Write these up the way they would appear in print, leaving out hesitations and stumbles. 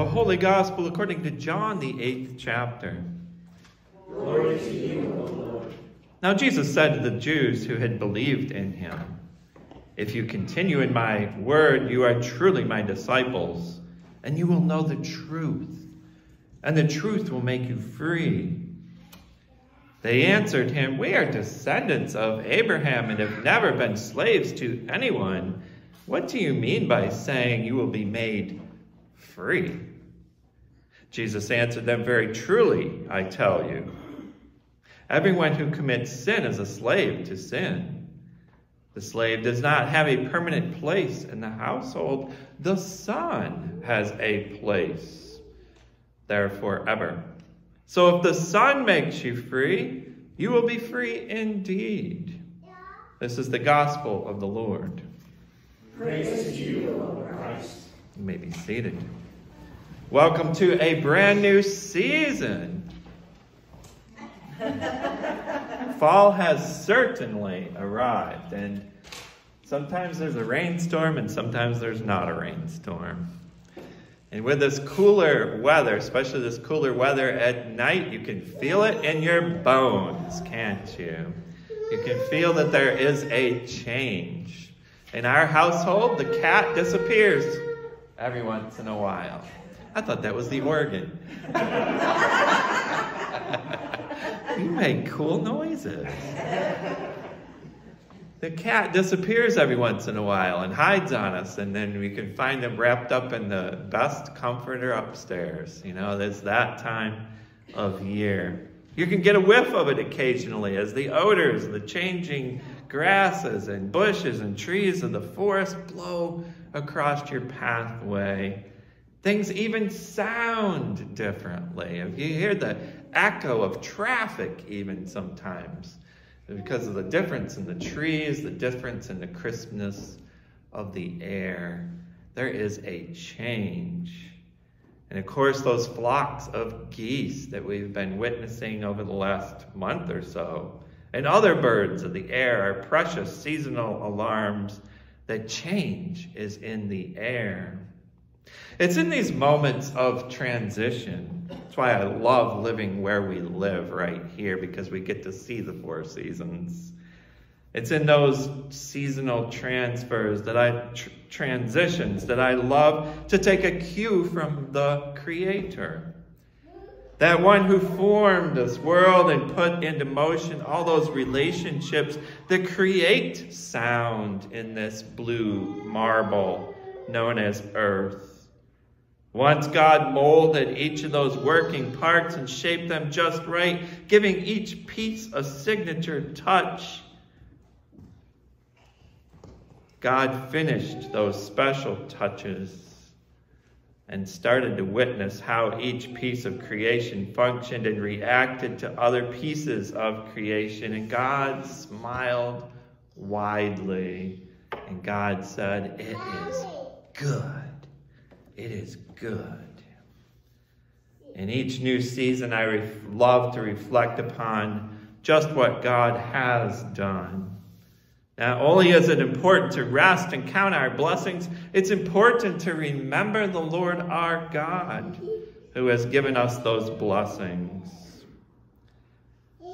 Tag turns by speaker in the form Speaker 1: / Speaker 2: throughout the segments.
Speaker 1: The Holy Gospel according to John, the 8th chapter.
Speaker 2: Glory to you, O Lord.
Speaker 1: Now Jesus said to the Jews who had believed in him, "If you continue in my word, you are truly my disciples, and you will know the truth, and the truth will make you free." They answered him, "We are descendants of Abraham and have never been slaves to anyone. What do you mean by saying you will be made free?" Jesus answered them, "Very truly, I tell you, everyone who commits sin is a slave to sin. The slave does not have a permanent place in the household. The Son has a place there forever. So if the Son makes you free, you will be free indeed." This is the gospel of the Lord.
Speaker 2: Praise to you, O Christ.
Speaker 1: You may be seated. Welcome to a brand new season. Fall has certainly arrived, and sometimes there's a rainstorm and sometimes there's not a rainstorm. And with this cooler weather, especially this cooler weather at night, you can feel it in your bones, can't you? You can feel that there is a change. In our household, the cat disappears every once in a while. I thought that was the organ. You make cool noises. The cat disappears every once in a while and hides on us, and then we can find them wrapped up in the best comforter upstairs. You know, there's that time of year. You can get a whiff of it occasionally as the odors, the changing grasses and bushes and trees of the forest blow across your pathway. Things even sound differently. You hear the echo of traffic even sometimes because of the difference in the trees, the difference in the crispness of the air. There is a change. And of course, those flocks of geese that we've been witnessing over the last month or so, and other birds of the air are precious seasonal alarms that change is in the air. It's in these moments of transition. That's why I love living where we live right here, because we get to see the four seasons. It's in those seasonal transfers transitions that I love to take a cue from the Creator. That one who formed this world and put into motion all those relationships that create sound in this blue marble known as earth. Once God molded each of those working parts and shaped them just right, giving each piece a signature touch. God finished those special touches and started to witness how each piece of creation functioned and reacted to other pieces of creation. And God smiled widely, and God said, "It is good. It is good." In each new season, I love to reflect upon just what God has done. Not only is it important to rest and count our blessings, it's important to remember the Lord our God, who has given us those blessings.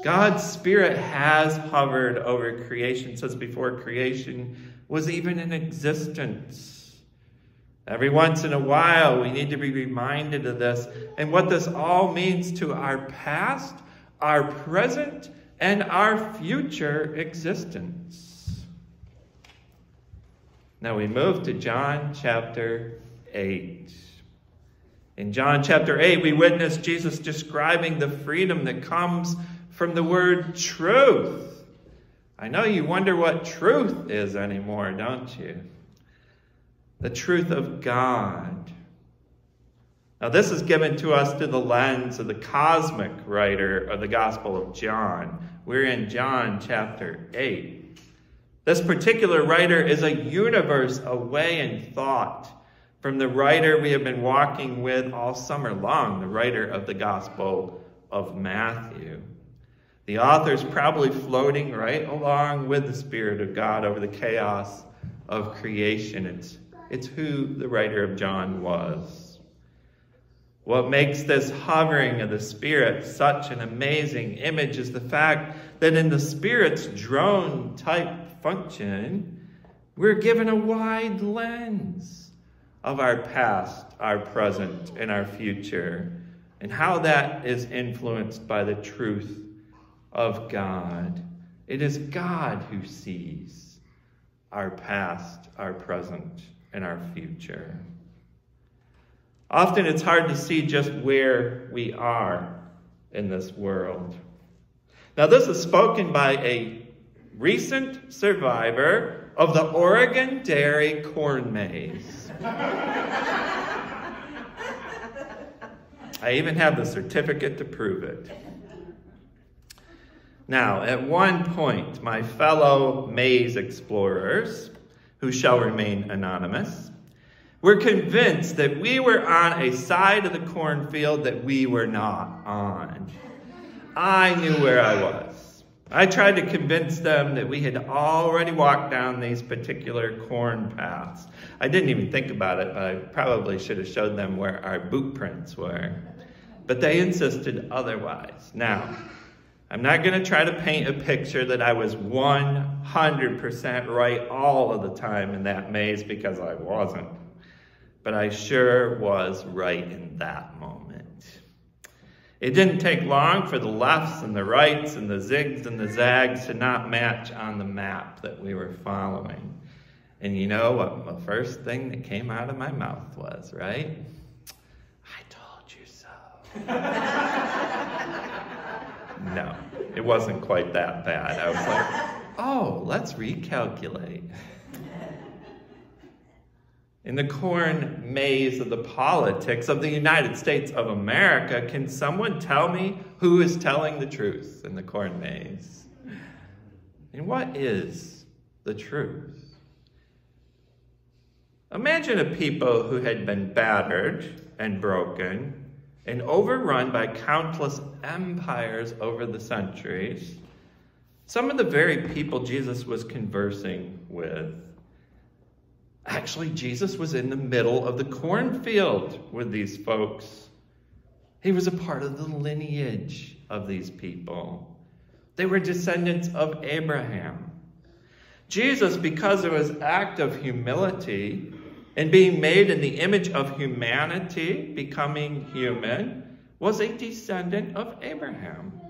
Speaker 1: God's Spirit has hovered over creation since before creation was even in existence. Every once in a while, we need to be reminded of this and what this all means to our past, our present, and our future existence. Now we move to John chapter 8. In John chapter 8, we witness Jesus describing the freedom that comes from the word truth. I know you wonder what truth is anymore, don't you? The truth of God. Now this is given to us through the lens of the cosmic writer of the Gospel of John. We're in John chapter 8. This particular writer is a universe away in thought from the writer we have been walking with all summer long, the writer of the Gospel of Matthew. The author's probably floating right along with the Spirit of God over the chaos of creation. It's who the writer of John was. What makes this hovering of the Spirit such an amazing image is the fact that in the Spirit's drone-type function, we're given a wide lens of our past, our present, and our future, and how that is influenced by the truth of God. It is God who sees our past, our present, and our future. Often it's hard to see just where we are in this world. Now, this is spoken by a recent survivor of the Oregon Dairy corn maze. I even have the certificate to prove it. Now, at one point, my fellow maze explorers, who shall remain anonymous, were convinced that we were on a side of the cornfield that we were not on. I knew where I was. I tried to convince them that we had already walked down these particular corn paths. I didn't even think about it, but I probably should have showed them where our boot prints were. But they insisted otherwise. Now, I'm not going to try to paint a picture that I was 100% right all of the time in that maze, because I wasn't. But I sure was right in that moment. It didn't take long for the lefts and the rights and the zigs and the zags to not match on the map that we were following. And you know what the first thing that came out of my mouth was, right? I told you so. No, it wasn't quite that bad. I was like, oh, let's recalculate. In the corn maze of the politics of the United States of America, can someone tell me who is telling the truth in the corn maze? And what is the truth? Imagine a people who had been battered and broken and overrun by countless empires over the centuries. Some of the very people Jesus was conversing with. Actually, Jesus was in the middle of the cornfield with these folks. He was a part of the lineage of these people. They were descendants of Abraham. Jesus, because of his act of humility and being made in the image of humanity, becoming human, was a descendant of Abraham.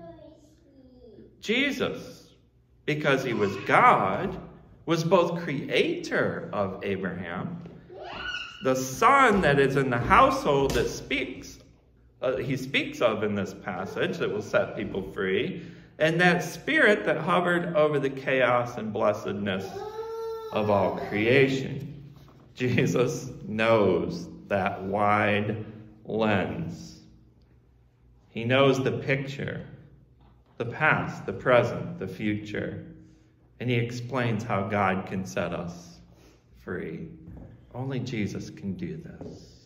Speaker 1: Jesus, because he was God, was both creator of Abraham, the son that is in the household that he speaks of in this passage that will set people free, and that spirit that hovered over the chaos and blessedness of all creation. Jesus knows that wide lens. He knows the picture, the past, the present, the future. And he explains how God can set us free. Only Jesus can do this.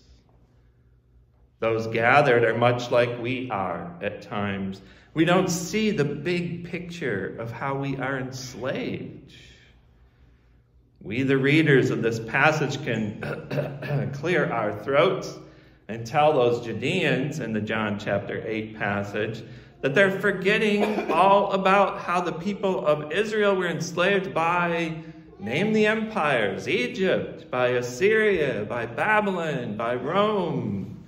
Speaker 1: Those gathered are much like we are at times. We don't see the big picture of how we are enslaved. We, the readers of this passage, can clear our throats and tell those Judeans in the John chapter 8 passage that they're forgetting all about how the people of Israel were enslaved by, name the empires, Egypt, by Assyria, by Babylon, by Rome.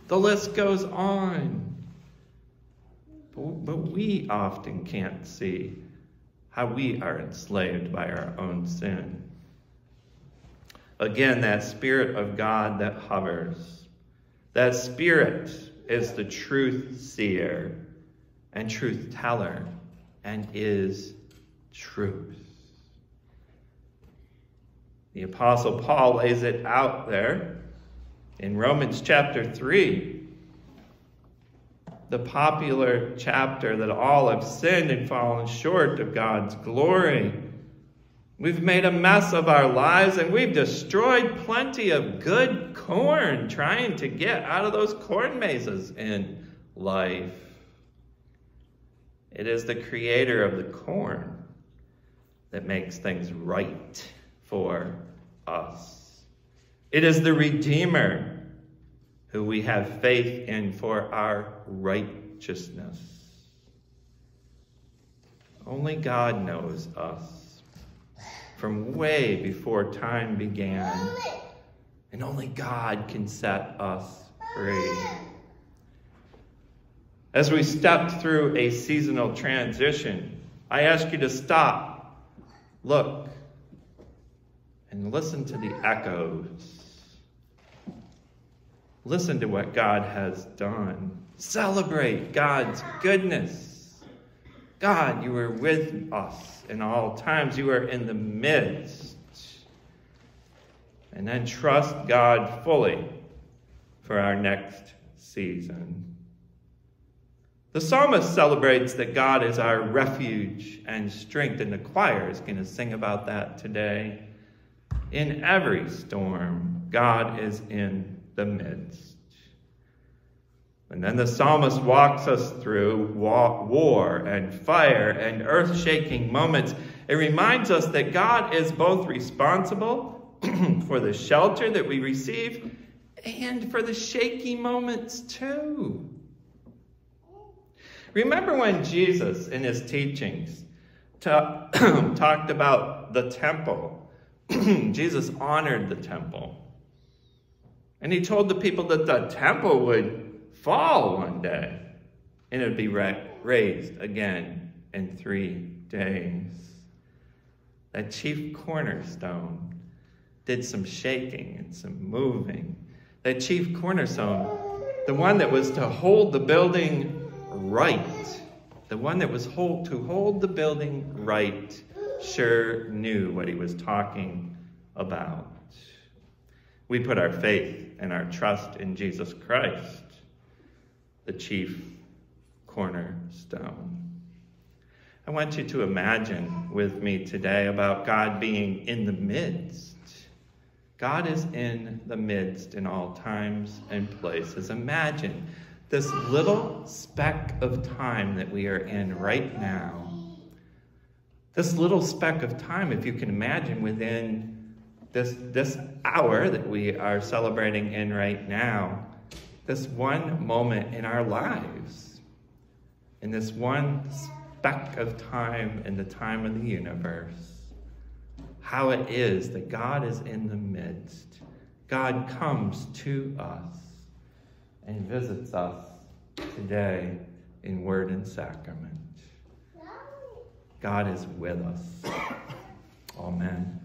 Speaker 1: The list goes on. But we often can't see how we are enslaved by our own sin. Again, that Spirit of God that hovers, that Spirit is the truth seer and truth teller, and is truth. The Apostle Paul lays it out there in Romans chapter 3, the popular chapter that all have sinned and fallen short of God's glory. We've made a mess of our lives, and we've destroyed plenty of good corn trying to get out of those corn mazes in life. It is the creator of the corn that makes things right for us. It is the Redeemer who we have faith in for our righteousness. Only God knows us from way before time began, and only God can set us free. As we step through a seasonal transition, I ask you to stop, look, and listen to the echoes. Listen to what God has done. Celebrate God's goodness. God, you are with us in all times. You are in the midst. And then trust God fully for our next season. The psalmist celebrates that God is our refuge and strength, and the choir is going to sing about that today. In every storm, God is in the midst. And then the psalmist walks us through war and fire and earth-shaking moments. It reminds us that God is both responsible for the shelter that we receive and for the shaky moments too. Remember when Jesus, in his teachings, talked about the temple. Jesus honored the temple. And he told the people that the temple would fall one day and it would be raised again in 3 days. That chief cornerstone did some shaking and some moving. That chief cornerstone, the one that was to hold the building right, the one that was to hold the building right, sure knew what he was talking about. We put our faith and our trust in Jesus Christ, the chief cornerstone. I want you to imagine with me today about God being in the midst. God is in the midst in all times and places. Imagine this little speck of time that we are in right now. This little speck of time, if you can imagine, within this hour that we are celebrating in right now, this one moment in our lives, in this one speck of time in the time of the universe, how it is that God is in the midst. God comes to us and visits us today in word and sacrament. God is with us. Amen.